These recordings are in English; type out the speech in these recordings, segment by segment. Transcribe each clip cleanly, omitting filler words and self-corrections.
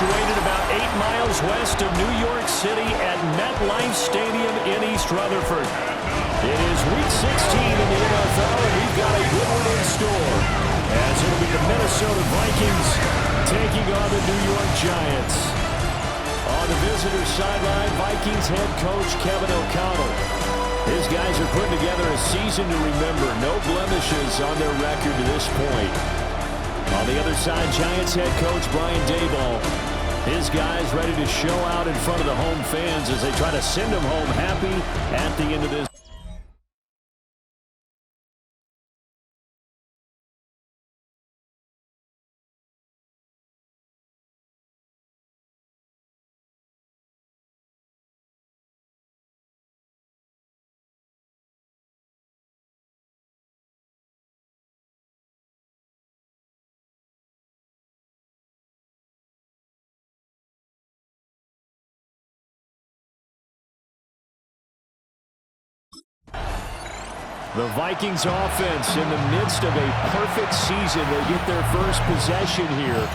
situated about 8 miles west of New York City at MetLife Stadium in East Rutherford. It is Week 16 in the NFL, and we've got a good one in store, as it'll be the Minnesota Vikings taking on the New York Giants. On the visitor sideline, Vikings head coach Kevin O'Connell. His guys are putting together a season to remember. No blemishes on their record to this point. On the other side, Giants head coach Brian Daboll. His guys ready to show out in front of the home fans as they try to send them home happy at the end of this. The Vikings offense in the midst of a perfect season. They get their first possession here.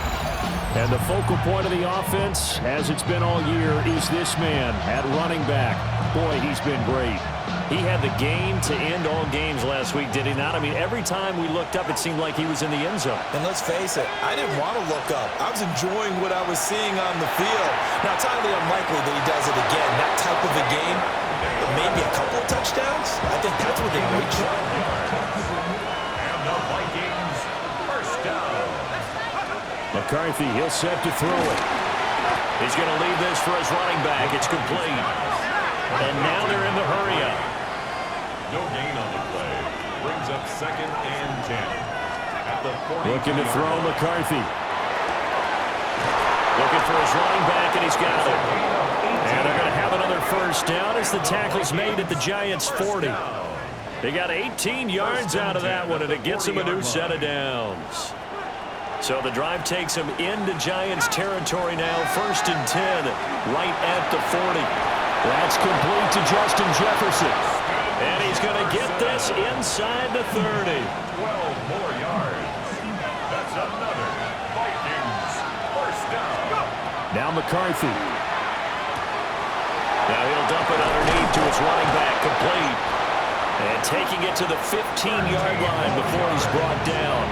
And the focal point of the offense, as it's been all year, is this man at running back. Boy, he's been great. He had the game to end all games last week, did he not? I mean, every time we looked up, it seemed like he was in the end zone. And let's face it, I didn't want to look up. I was enjoying what I was seeing on the field. Now, it's highly unlikely that he does it again. That type of a game, maybe a couple of touchdowns. I think that's what they reach. And the Vikings first down. McCarthy, he'll set to throw it. He's going to leave this for his running back. It's complete. And now they're in the hurry-up. No gain on the play. Brings up 2nd and 10. At the 40. Looking to throw McCarthy. Looking for his running back, and he's got it. And they're going to have another first down as the tackle's made at the Giants' 40. They got 18 yards out of that one, and it gets them a new set of downs. So the drive takes them into Giants territory now. 1st and 10, right at the 40. That's complete to Justin Jefferson. And he's going to get this inside the 30. 12 more yards. That's another Vikings first down. Now McCarthy. Now he'll dump it underneath to his running back, complete. And taking it to the 15-yard line before he's brought down.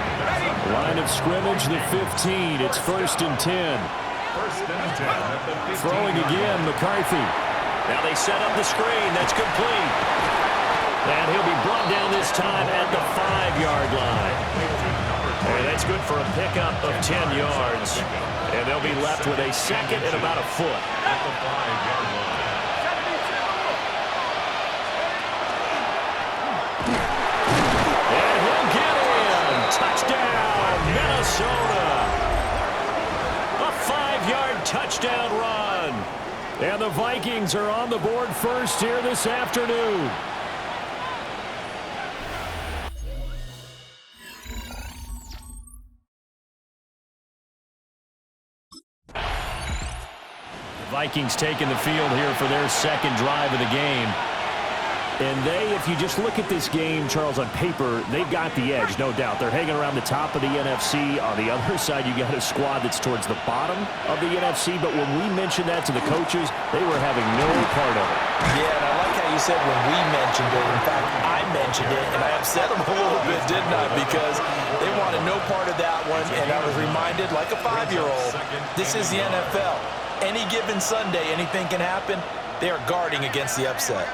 Line of scrimmage, the 15. It's 1st and 10. 1st and 10 at the 15. Throwing again, McCarthy. Now they set up the screen. That's complete. And he'll be brought down this time at the 5-yard line. And that's good for a pickup of 10 yards. And they'll be left with a second and about a foot. At the 5-yard line. And he'll get in. Touchdown, Minnesota. A 5-yard touchdown run. And the Vikings are on the board first here this afternoon. Vikings taking the field here for their second drive of the game. And they, if you just look at this game, Charles, on paper, they've got the edge, no doubt. They're hanging around the top of the NFC. On the other side, you got a squad that's towards the bottom of the NFC. But when we mentioned that to the coaches, they were having no part of it. Yeah, and I like how you said when we mentioned it. In fact, I mentioned it, and I upset them a little bit, didn't I? Because they wanted no part of that one, and I was reminded, like a 5-year-old, this is the NFL. Any given Sunday, anything can happen. They are guarding against the upset.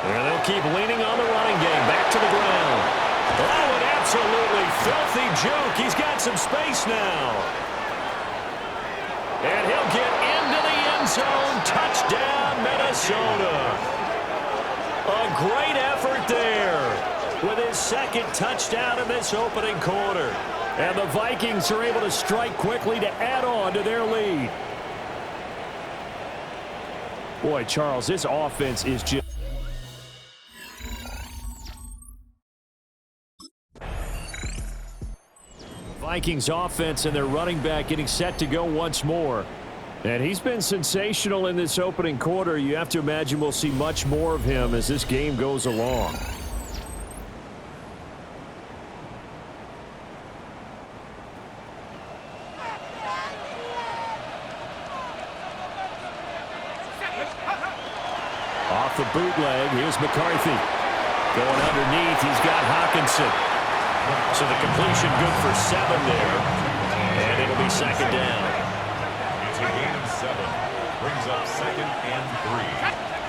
And they'll keep leaning on the running game. Back to the ground. Oh, an absolutely filthy juke. He's got some space now. And he'll get into the end zone. Touchdown, Minnesota. A great effort there with his second touchdown in this opening quarter. And the Vikings are able to strike quickly to add on to their lead. Boy, Charles, this offense is just... Vikings offense and their running back getting set to go once more. And he's been sensational in this opening quarter. You have to imagine we'll see much more of him as this game goes along. the bootleg. Here's McCarthy. Going underneath, he's got Hawkinson. So the completion good for 7 there. And it'll be second down. It's a gain of 7. Brings up second and 3.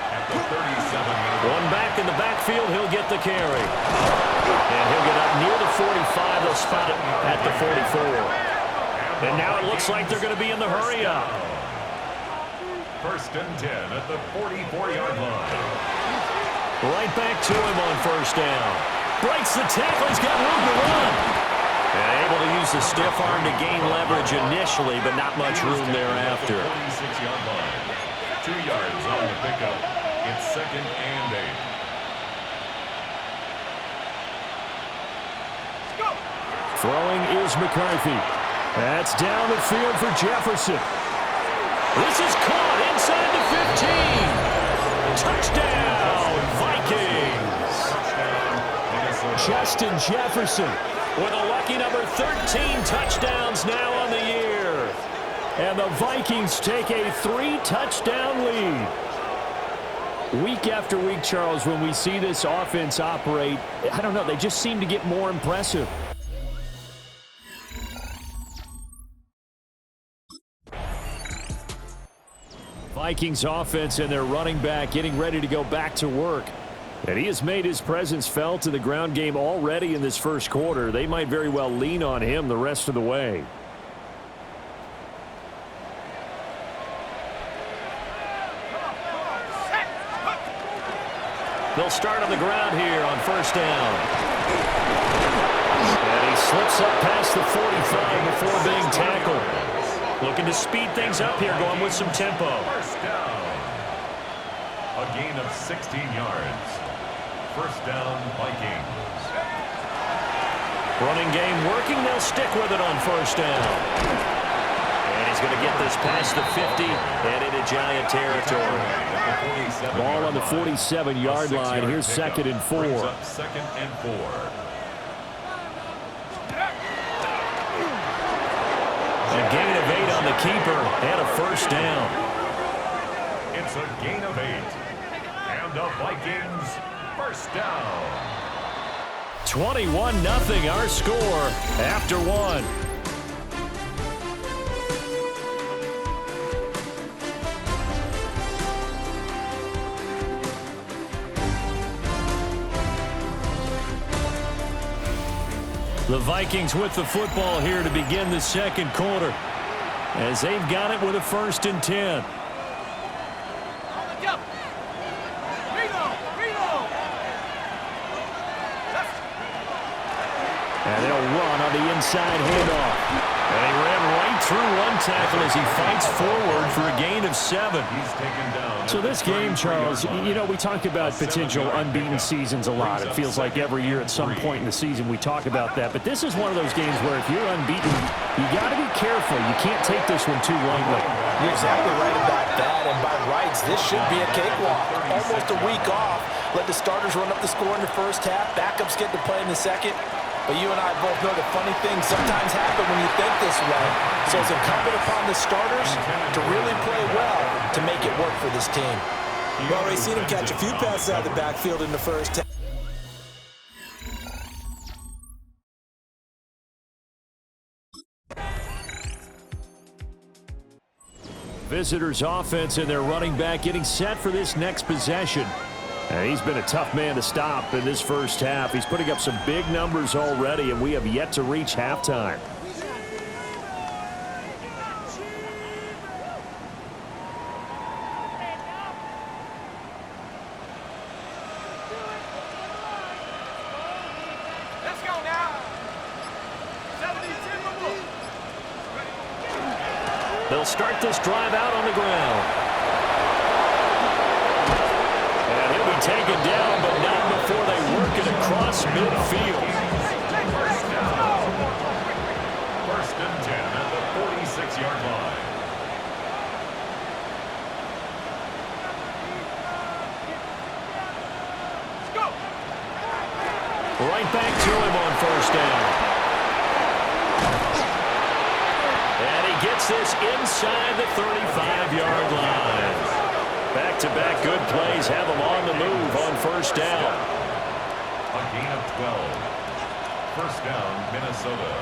At the 37. One back in the backfield, he'll get the carry. And he'll get up near the 45. They'll spot it at the 44. And now it looks like they're going to be in the hurry-up. First and 10 at the 44-yard line. Right back to him on first down. Breaks the tackle. He's got room to run. And able to use the stiff arm to gain leverage initially, but not much room thereafter. 46-yard line. 2 yards on the pickup. It's second and 8. Throwing is McCarthy. That's down the field for Jefferson. This is caught inside the 15. Touchdown, Vikings. Justin Jefferson with a lucky number 13 touchdowns now on the year. And the Vikings take a 3-touchdown lead. Week after week, Charles, when we see this offense operate, I don't know, they just seem to get more impressive. Vikings offense and their running back getting ready to go back to work. And he has made his presence felt in the ground game already in this first quarter. They might very well lean on him the rest of the way. They'll start on the ground here on first down. And he slips up past the 45 before being tackled. Looking to speed things up here, going with some tempo. First down. A gain of 16 yards. First down, Vikings. Running game working. They'll stick with it on first down. And he's going to get this past the 50 and into Giant territory. Ball on the 47-yard line. Here's second and 4. Second and 4. A gain of 8 on the keeper and a first down. It's a gain of 8. And the Vikings first down. 21-0 our score after 1. The Vikings with the football here to begin the second quarter, as they've got it with a first and 10. And they'll run on the inside handoff. And he ran right through one tackle as he fights forward for a gain of 7. He's taken down. So this game, Charles, you know, we talk about potential unbeaten seasons a lot. It feels like every year at some point in the season we talk about that. But this is one of those games where if you're unbeaten, you got to be careful. You can't take this one too lightly. You're exactly right about that. And by rights, this should be a cakewalk. Almost a week off. Let the starters run up the score in the first half. Backups get to play in the second. But you and I both know that funny things sometimes happen when you think this way. So it's incumbent upon the starters to really play well to make it work for this team. We've already seen him catch a few passes out of the backfield in the first half. Visitors offense and their running back getting set for this next possession. And he's been a tough man to stop in this first half. He's putting up some big numbers already, and we have yet to reach halftime. Let's go now. 72. They'll start this drive out on the ground. Taken down, but not before they work it across midfield. First and 10 at the 46-yard line. Go. Right back to him on first down. And he gets this inside the 35-yard line. Back-to-back good plays have them on the move on first down. A gain of 12. First down, Minnesota.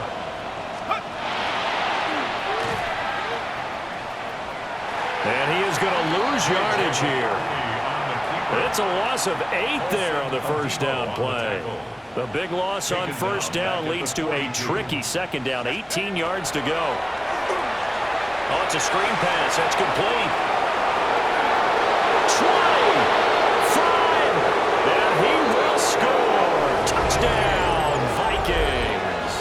And he is going to lose yardage here. It's a loss of 8 there on the first down play. The big loss on first down leads to a tricky second down. 18 yards to go. Oh, it's a screen pass. That's complete. 20, 5, and he will score. Touchdown, Vikings.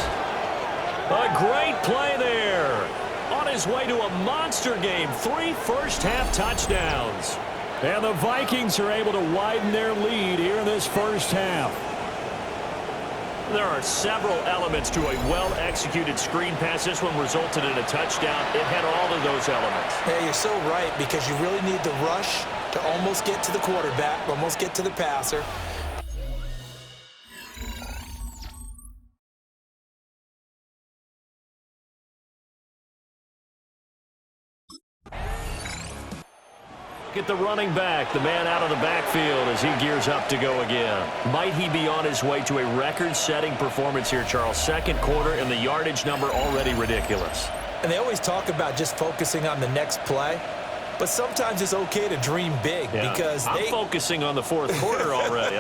A great play there. On his way to a monster game. 3 first-half touchdowns. And the Vikings are able to widen their lead here in this first half. There are several elements to a well-executed screen pass. This one resulted in a touchdown. It had all of those elements. Yeah, you're so right, because you really need the rush to almost get to the quarterback, almost get to the passer. Get the running back, the man out of the backfield as he gears up to go again. Might he be on his way to a record-setting performance here, Charles? Second quarter and the yardage number already ridiculous. And they always talk about just focusing on the next play, but sometimes it's okay to dream big because I'm focusing on the fourth quarter already.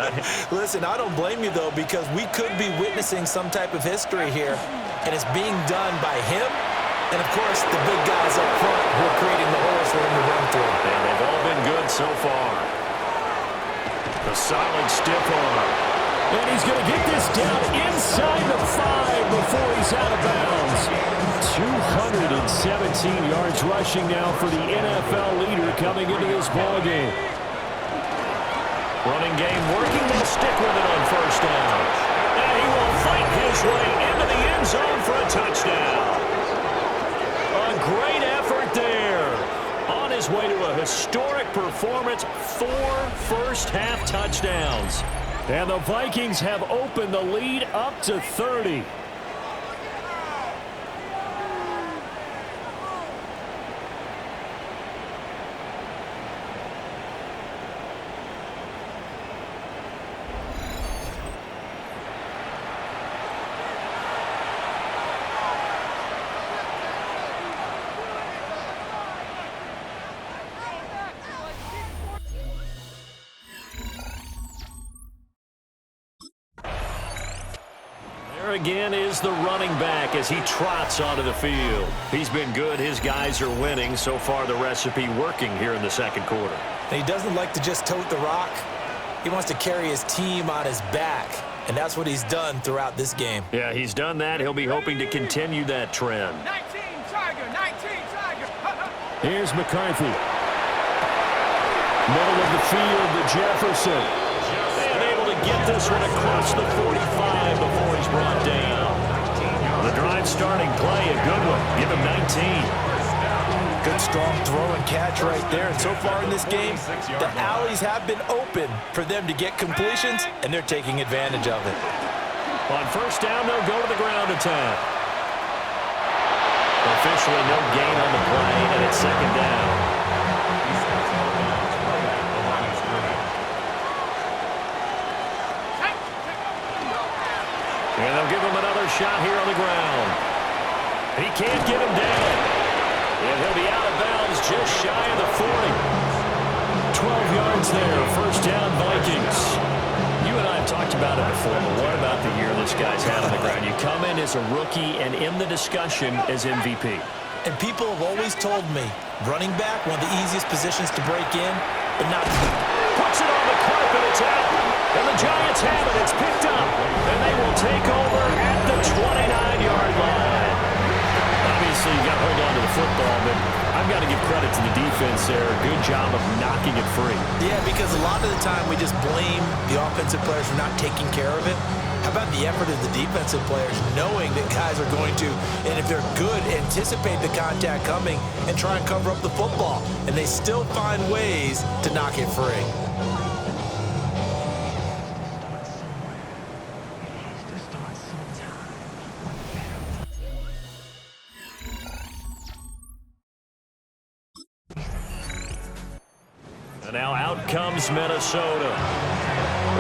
Listen, I don't blame you, though, because we could be witnessing some type of history here, and it's being done by him and, of course, the big guys up front who are creating the holes for him to run through. And they've all been good so far. A solid stiff arm. And he's going to get this down inside the 5 before he's out of bounds. 217 yards rushing now for the NFL leader coming into this ballgame. Running game working. They'll stick with it on first down. And he will fight his way into the end zone for a touchdown. A great effort there. On his way to a historic performance, 4 first-half touchdowns. And the Vikings have opened the lead up to 30. Again is the running back as he trots onto the field. He's been good. His guys are winning. So far, the recipe working here in the second quarter. And he doesn't like to just tote the rock. He wants to carry his team on his back, and that's what he's done throughout this game. Yeah, he's done that. He'll be hoping to continue that trend. 19 Tiger, 19 Tiger. Here's McCarthy. Middle of the field to Jefferson. And able to get this one across the 45 before he's brought down. The drive starting play, a good one. Give him 19. Good, strong throw and catch right there. And so far in this game, the alleys have been open for them to get completions, and they're taking advantage of it. On first down, they'll go to the ground attack. Officially no gain on the play, and it's second down. And they'll give him another shot here on the ground. He can't get him down. And he'll be out of bounds just shy of the 40. 12 yards there. First down, Vikings. You and I have talked about it before, but what about the year this guy's had on the ground? You come in as a rookie and in the discussion as MVP. And people have always told me, running back, one of the easiest positions to break in, but not to. Puts it on the carpet, it's out. And the Giants have it, it's picked up. And they will take over at the 29-yard line. Obviously, you got to hold on to the football, but I've got to give credit to the defense there. Good job of knocking it free. Yeah, because a lot of the time we just blame the offensive players for not taking care of it. How about the effort of the defensive players knowing that guys are going to, and if they're good, anticipate the contact coming and try and cover up the football. And they still find ways to knock it free. And now out comes Minnesota.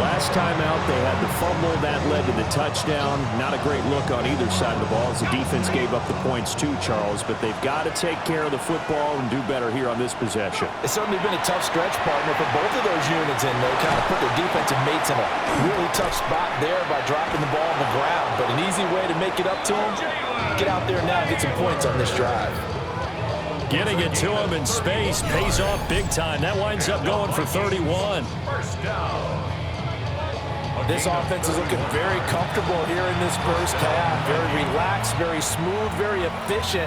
Last time out, they had the fumble. That led to the touchdown. Not a great look on either side of the ball as the defense gave up the points too, Charles. But they've got to take care of the football and do better here on this possession. It's certainly been a tough stretch, partner, for both of those units, and they kind of put their defensive mates in a really tough spot there by dropping the ball on the ground. But an easy way to make it up to them, get out there now and get some points on this drive. Getting it to him in space pays off big time. That winds up going for 31. First down. This offense is looking very comfortable here in this first half. Very relaxed, very smooth, very efficient.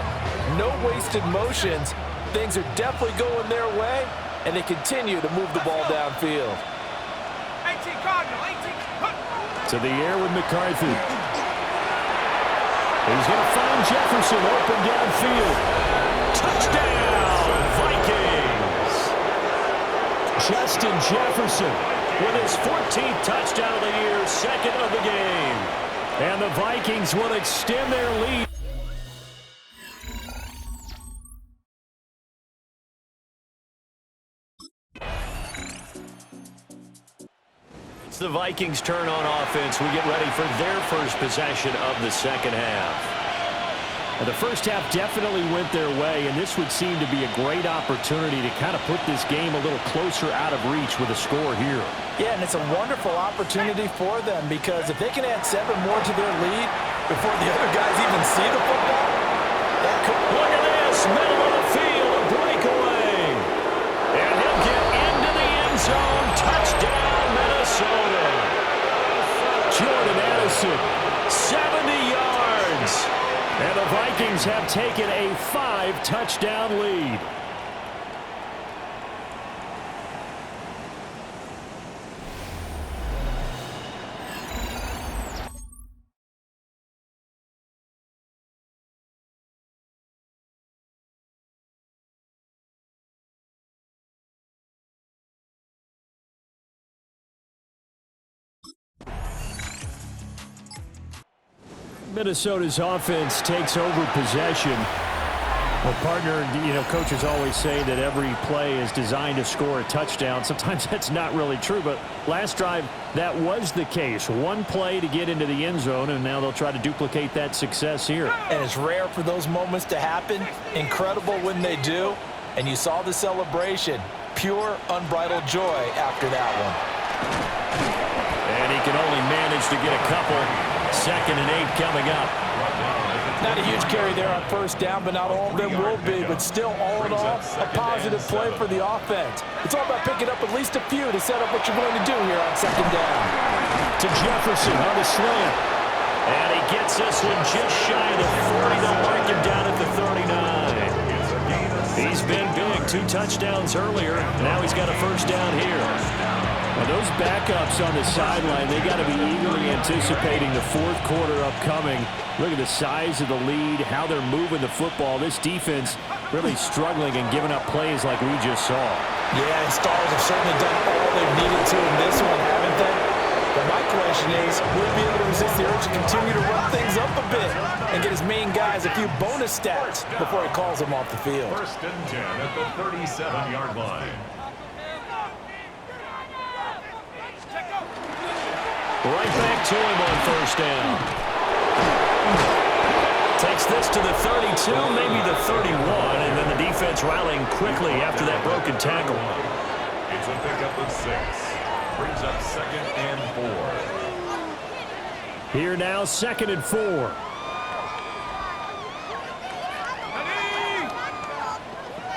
No wasted motions. Things are definitely going their way, and they continue to move the ball downfield. 18 Cardinal, 18. To the air with McCarthy. He's going to find Jefferson open downfield. Touchdown, Vikings! Justin Jefferson with his 14th touchdown of the year, second of the game. And the Vikings will extend their lead. It's the Vikings' turn on offense. We get ready for their first possession of the second half. And the first half definitely went their way, and this would seem to be a great opportunity to kind of put this game a little closer out of reach with a score here. Yeah, and it's a wonderful opportunity for them because if they can add 7 more to their lead before the other guys even see the football, that could... Look at this, middle of the field, a breakaway. And he'll get into the end zone. Touchdown, Minnesota. Jordan Addison, 70 yards. And the Vikings have taken a 5-touchdown lead. Minnesota's offense takes over possession. Well, partner, you know, coaches always say that every play is designed to score a touchdown. Sometimes that's not really true, but last drive, that was the case. One play to get into the end zone, and now they'll try to duplicate that success here. And it's rare for those moments to happen. Incredible when they do. And you saw the celebration. Pure, unbridled joy after that one. And he can only manage to get a couple. 2nd and 8 coming up. Not a huge carry there on first down, but not all of them will be. But still, all in all, a positive play for the offense. It's all about picking up at least a few to set up what you're going to do here on 2nd down. To Jefferson on the slant. And he gets this one just shy of the 40. They'll mark him down at the 39. He's been big. 2 touchdowns earlier. Now he's got a first down here. Now those backups on the sideline, they got to be eagerly anticipating the 4th quarter upcoming. Look at the size of the lead, how they're moving the football. This defense really struggling and giving up plays like we just saw. Yeah, and Stars have certainly done all they've needed to in this one, haven't they? But my question is, will he be able to resist the urge to continue to run things up a bit and get his main guys a few bonus stats before he calls them off the field? 1st and 10 at the 37-yard line. Right back to him on first down. Takes this to the 32, maybe the 31, and then the defense rallying quickly after that broken tackle. It's a pickup of 6. Brings up 2nd and 4. Here now, 2nd and 4.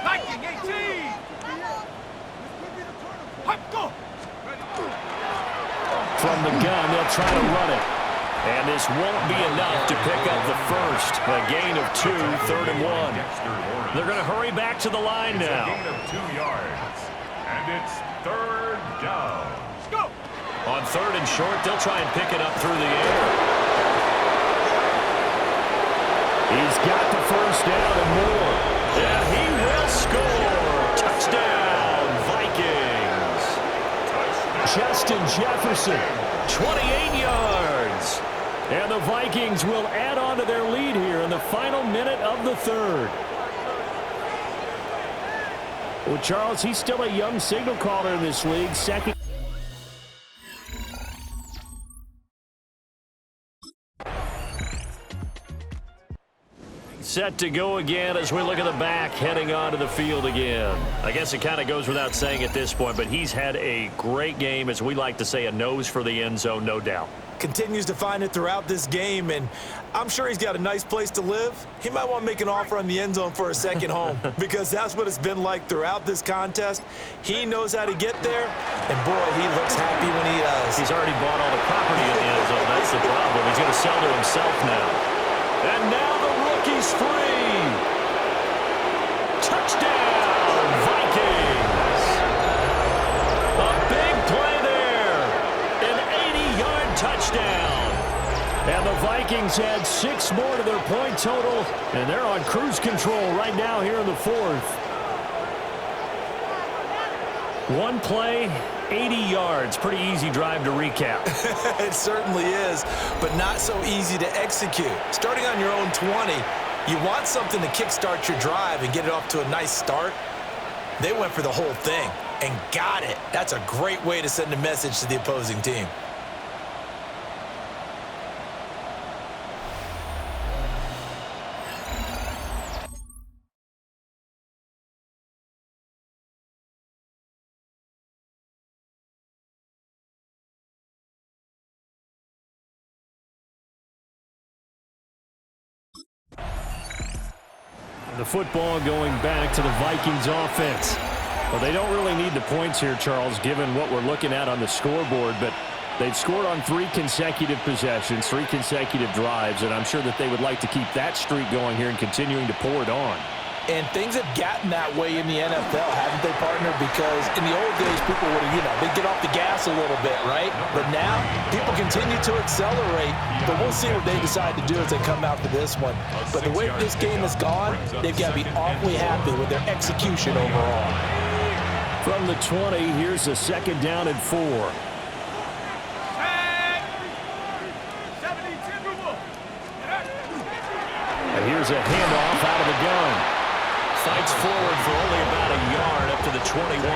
Viking 18. Hop, go. From the gun, they'll try to run it. And this won't be enough to pick up the first. A gain of 2, 3rd and 1. They're going to hurry back to the line now. It's a gain of 2 yards. And it's 3rd down. Go. On 3rd and short, they'll try and pick it up through the air. He's got the first down and more. And he will score. Touchdown, Vikings. Justin Jefferson, 28 yards. And the Vikings will add on to their lead here in the final minute of the 3rd. Well, Charles, he's still a young signal caller in this league. Second. Set to go again as we look at the back heading onto the field again. I guess it kind of goes without saying at this point, but he's had a great game, as we like to say, a nose for the end zone, no doubt. Continues to find it throughout this game, and I'm sure he's got a nice place to live. He might want to make an offer on the end zone for a second home because that's what it's been like throughout this contest. He knows how to get there, and boy, he looks happy when he does. He's already bought all the property in the end zone. That's the problem. He's going to sell to himself now. And now the rookie's free. Touchdown, Vikings. A big play there. An 80-yard touchdown. And the Vikings had 6 more to their point total, and they're on cruise control right now here in the 4th. One play, 80 yards. Pretty easy drive to recap. It certainly is, but not so easy to execute. Starting on your own 20, you want something to kickstart your drive and get it off to a nice start. They went for the whole thing and got it. That's a great way to send a message to the opposing team. The football going back to the Vikings offense. Well, they don't really need the points here, Charles, given what we're looking at on the scoreboard, but they've scored on 3 consecutive possessions, 3 consecutive drives, and I'm sure that they would like to keep that streak going here and continuing to pour it on. And things have gotten that way in the NFL, haven't they, partner? Because in the old days, people would, they'd get off the gas a little bit, right? But now, people continue to accelerate, but we'll see what they decide to do as they come out to this one. But the way this game has gone, they've got to be awfully happy with their execution overall. From the 20, here's a 2nd down and 4. And here's a handoff out of the gun. Fights forward for only about a yard up to the 21.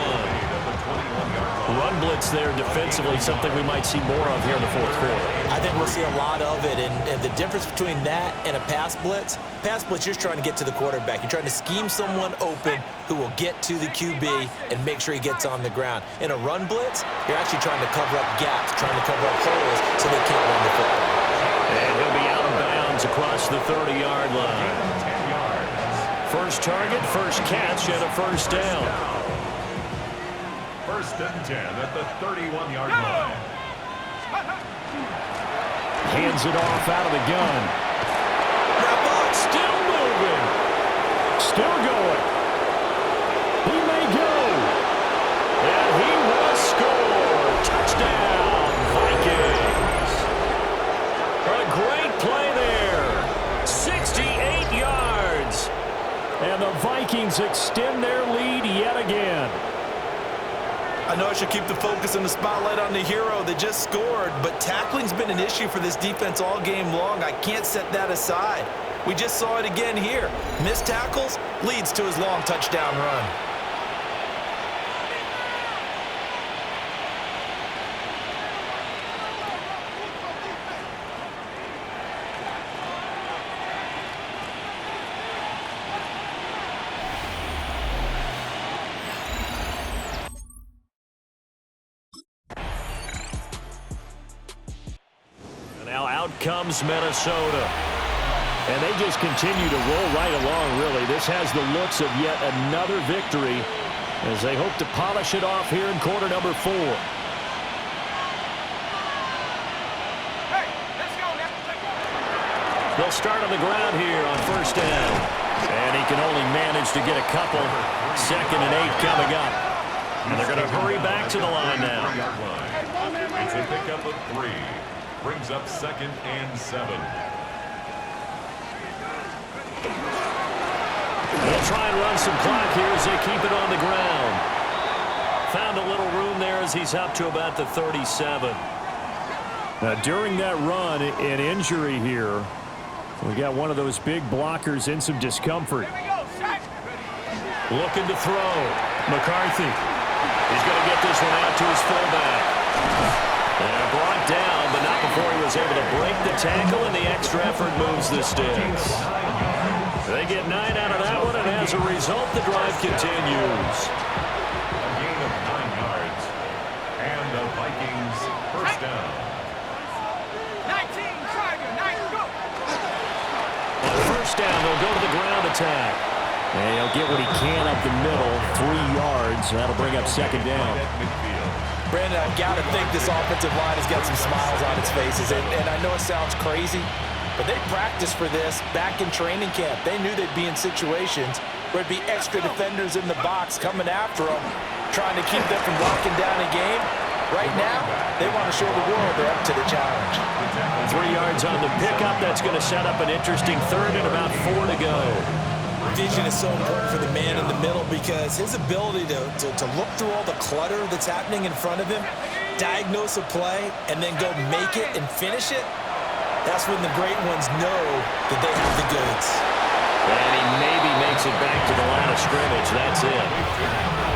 Run blitz there defensively, something we might see more of here in the 4th quarter. I think we'll see a lot of it, and the difference between that and a pass blitz, you're just trying to get to the quarterback. You're trying to scheme someone open who will get to the QB and make sure he gets on the ground. In a run blitz, you're actually trying to cover up gaps, trying to cover up holes so they can't run the football. And he'll be out of bounds across the 30-yard line. First target, first catch, and a 1st down. 1st and 10 at the 31-yard line. Hands it off out of the gun. Still moving. Still going. He may go. And he will score. Touchdown, Vikings. A great play there. 68 yards. And the Vikings extend their lead yet again. I know I should keep the focus and the spotlight on the hero that just scored, but tackling's been an issue for this defense all game long. I can't set that aside. We just saw it again here. Missed tackles leads to his long touchdown run. Now out comes Minnesota. And they just continue to roll right along, really. This has the looks of yet another victory as they hope to polish it off here in quarter number 4. Hey, let's go. They'll start on the ground here on 1st down. And he can only manage to get a couple. 2nd and 8 coming up. And they're going to hurry back to the line now. It's a pickup of 3. Brings up 2nd and 7. They'll try and run some clock here as they keep it on the ground. Found a little room there as he's up to about the 37. Now, during that run, an injury here. We got one of those big blockers in some discomfort. Looking to throw. McCarthy. He's going to get this one out to his fullback. And brought down, but not before he was able to break the tackle, and the extra effort moves the sticks. They get 9 out of that one, and as a result, the drive continues. A gain of 9 yards. And the Vikings first down. 19, try again, 9, go. On first down, they'll go to the ground attack. And he'll get what he can up the middle, 3 yards. That'll bring up second down. At midfield. Brandon, I've got to think this offensive line has got some smiles on its faces. And I know it sounds crazy, but they practiced for this back in training camp. They knew they'd be in situations where it'd be extra defenders in the box coming after them, trying to keep them from locking down a game. Right now, they want to show the world they're up to the challenge. 3 yards on the pickup. That's going to set up an interesting third and about 4 to go. Vision is so important for the man in the middle because his ability to look through all the clutter that's happening in front of him, diagnose a play, and then go make it and finish it, that's when the great ones know that they have the goods. And he maybe makes it back to the line of scrimmage. That's it.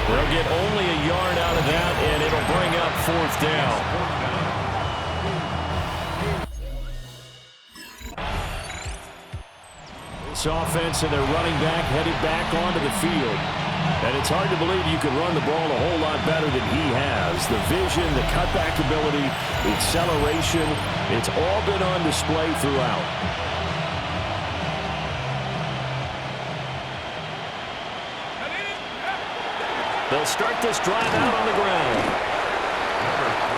They'll get only a yard out of that, and it'll bring up fourth down. This offense and their running back headed back onto the field. And it's hard to believe you can run the ball a whole lot better than he has. The vision, the cutback ability, the acceleration, it's all been on display throughout. They'll start this drive out on the ground.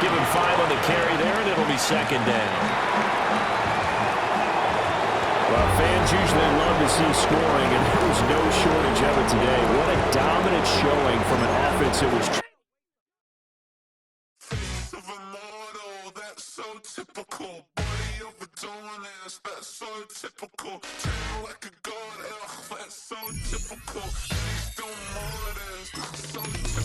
Give him 5 on the carry there, and it'll be second down. Well, fans usually love to see scoring, and there was no shortage of it today. What a dominant showing from an offense that was that's so typical. Body of a donut, that's so typical. Turn like a god, that's so typical. Please don't more that's so typical.